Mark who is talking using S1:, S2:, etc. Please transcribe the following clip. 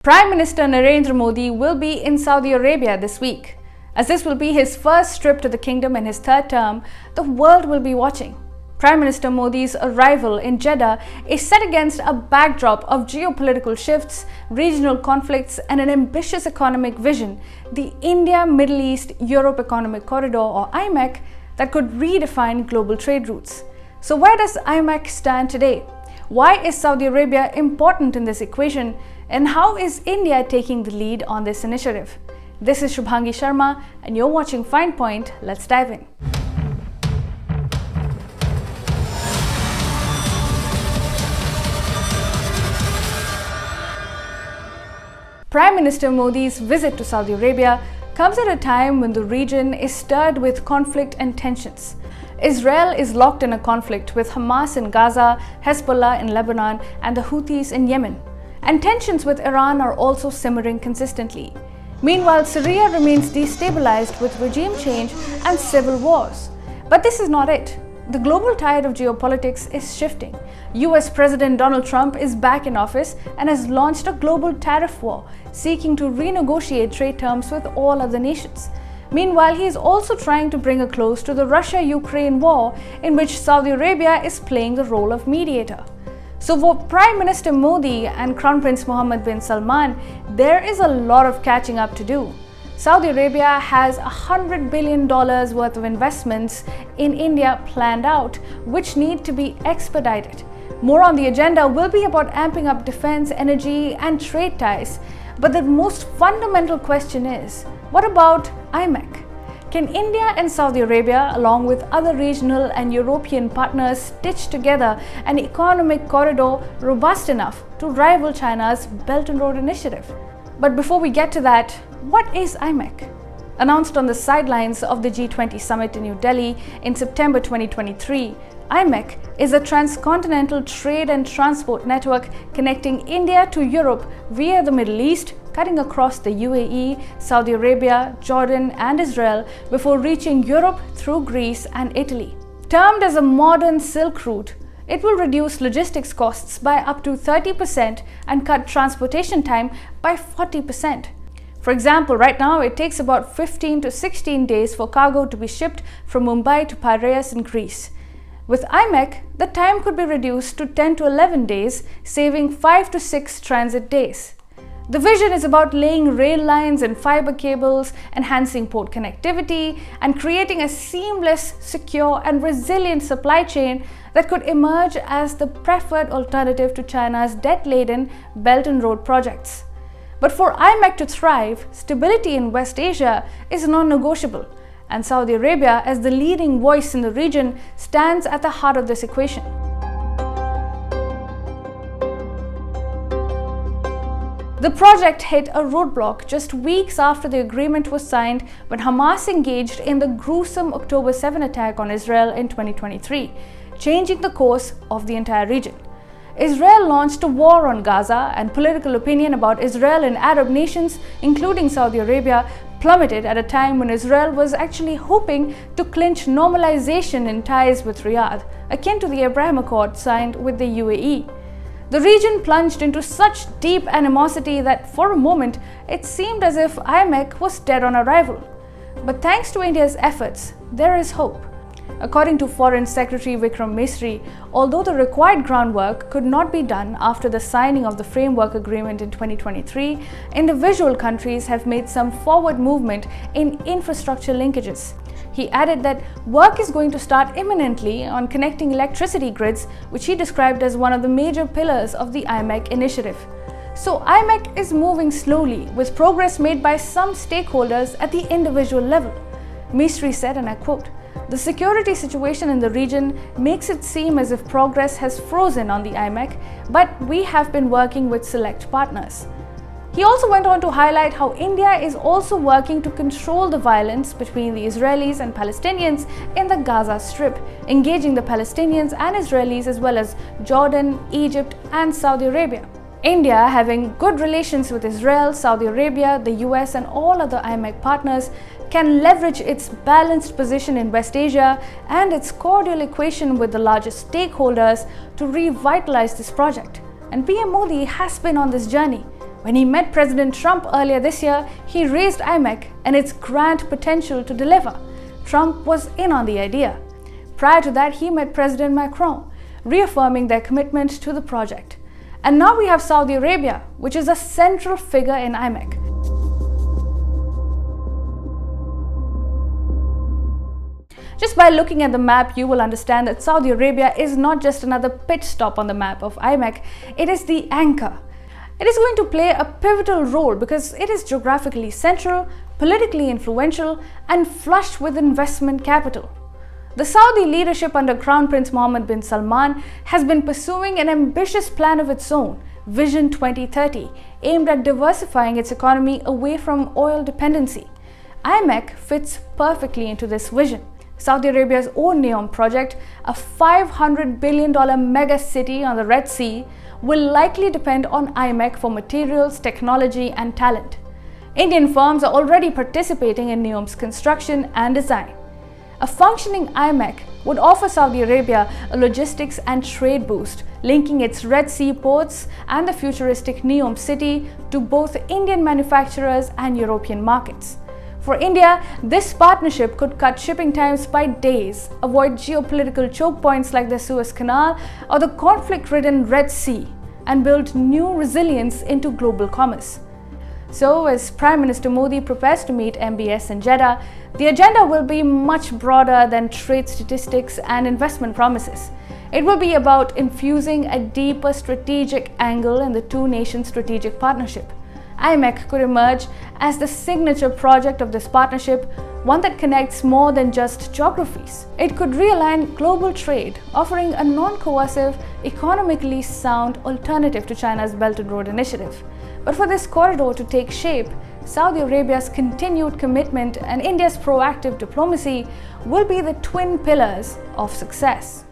S1: Prime Minister Narendra Modi will be in Saudi Arabia this week. As this will be his first trip to the kingdom in his third term, the world will be watching. Prime Minister Modi's arrival in Jeddah is set against a backdrop of geopolitical shifts, regional conflicts, and an ambitious economic vision, the India-Middle East-Europe Economic Corridor or IMEC, that could redefine global trade routes. So where does IMEC stand today? Why is Saudi Arabia important in this equation? And how is India taking the lead on this initiative? This is Shubhangi Sharma and you're watching Fine Point. Let's dive in. Prime Minister Modi's visit to Saudi Arabia comes at a time when the region is stirred with conflict and tensions. Israel is locked in a conflict with Hamas in Gaza, Hezbollah in Lebanon, and the Houthis in Yemen. And tensions with Iran are also simmering consistently. Meanwhile, Syria remains destabilized with regime change and civil wars. But this is not it. The global tide of geopolitics is shifting. US President Donald Trump is back in office and has launched a global tariff war, seeking to renegotiate trade terms with all other nations. Meanwhile, he is also trying to bring a close to the Russia-Ukraine war, in which Saudi Arabia is playing the role of mediator. So for Prime Minister Modi and Crown Prince Mohammed bin Salman, there is a lot of catching up to do. Saudi Arabia has $100 billion worth of investments in India planned out, which need to be expedited. More on the agenda will be about amping up defense, energy, and trade ties. But the most fundamental question is, what about IMEC? Can India and Saudi Arabia, along with other regional and European partners, stitch together an economic corridor robust enough to rival China's Belt and Road Initiative? But before we get to that, what is IMEC? Announced on the sidelines of the G20 summit in New Delhi in September 2023, IMEC is a transcontinental trade and transport network connecting India to Europe via the Middle East, cutting across the UAE, Saudi Arabia, Jordan, and Israel before reaching Europe through Greece and Italy. Termed as a modern Silk Route, it will reduce logistics costs by up to 30% and cut transportation time by 40%. For example, right now it takes about 15 to 16 days for cargo to be shipped from Mumbai to Piraeus in Greece. With IMEC, the time could be reduced to 10 to 11 days, saving 5 to 6 transit days. The vision is about laying rail lines and fiber cables, enhancing port connectivity, and creating a seamless, secure, and resilient supply chain that could emerge as the preferred alternative to China's debt-laden Belt and Road projects. But for IMEC to thrive, stability in West Asia is non-negotiable, and Saudi Arabia, as the leading voice in the region, stands at the heart of this equation. The project hit a roadblock just weeks after the agreement was signed when Hamas engaged in the gruesome October 7 attack on Israel in 2023, changing the course of the entire region. Israel launched a war on Gaza, and political opinion about Israel in Arab nations, including Saudi Arabia, plummeted at a time when Israel was actually hoping to clinch normalization in ties with Riyadh, akin to the Abraham Accord signed with the UAE. The region plunged into such deep animosity that for a moment it seemed as if IMEC was dead on arrival. But thanks to India's efforts, there is hope. According to Foreign Secretary Vikram Misri, although the required groundwork could not be done after the signing of the framework agreement in 2023, individual countries have made some forward movement in infrastructure linkages. He added that work is going to start imminently on connecting electricity grids, which he described as one of the major pillars of the IMEC initiative. So IMEC is moving slowly, with progress made by some stakeholders at the individual level. Misri said, and I quote, "The security situation in the region makes it seem as if progress has frozen on the IMEC, but we have been working with select partners." He also went on to highlight how India is also working to control the violence between the Israelis and Palestinians in the Gaza Strip, engaging the Palestinians and Israelis as well as Jordan, Egypt, and Saudi Arabia. India, having good relations with Israel, Saudi Arabia, the US, and all other IMEC partners, can leverage its balanced position in West Asia and its cordial equation with the largest stakeholders to revitalize this project. And PM Modi has been on this journey. When he met President Trump earlier this year, he raised IMEC and its grand potential to deliver. Trump was in on the idea. Prior to that, he met President Macron, reaffirming their commitment to the project. And now we have Saudi Arabia, which is a central figure in IMEC. Just by looking at the map, you will understand that Saudi Arabia is not just another pit stop on the map of IMEC, it is the anchor. It is going to play a pivotal role because it is geographically central, politically influential, and flush with investment capital. The Saudi leadership under Crown Prince Mohammed bin Salman has been pursuing an ambitious plan of its own, Vision 2030, aimed at diversifying its economy away from oil dependency. IMEC fits perfectly into this vision. Saudi Arabia's own NEOM project, a $500 billion mega city on the Red Sea, will likely depend on IMEC for materials, technology, and talent. Indian firms are already participating in NEOM's construction and design. A functioning IMEC would offer Saudi Arabia a logistics and trade boost, linking its Red Sea ports and the futuristic NEOM city to both Indian manufacturers and European markets. For India, this partnership could cut shipping times by days, avoid geopolitical choke points like the Suez Canal or the conflict-ridden Red Sea, and build new resilience into global commerce. So, as Prime Minister Modi prepares to meet MBS in Jeddah, the agenda will be much broader than trade statistics and investment promises. It will be about infusing a deeper strategic angle in the two nations' strategic partnership. IMEC could emerge as the signature project of this partnership, one that connects more than just geographies. It could realign global trade, offering a non-coercive, economically sound alternative to China's Belt and Road Initiative. But for this corridor to take shape, Saudi Arabia's continued commitment and India's proactive diplomacy will be the twin pillars of success.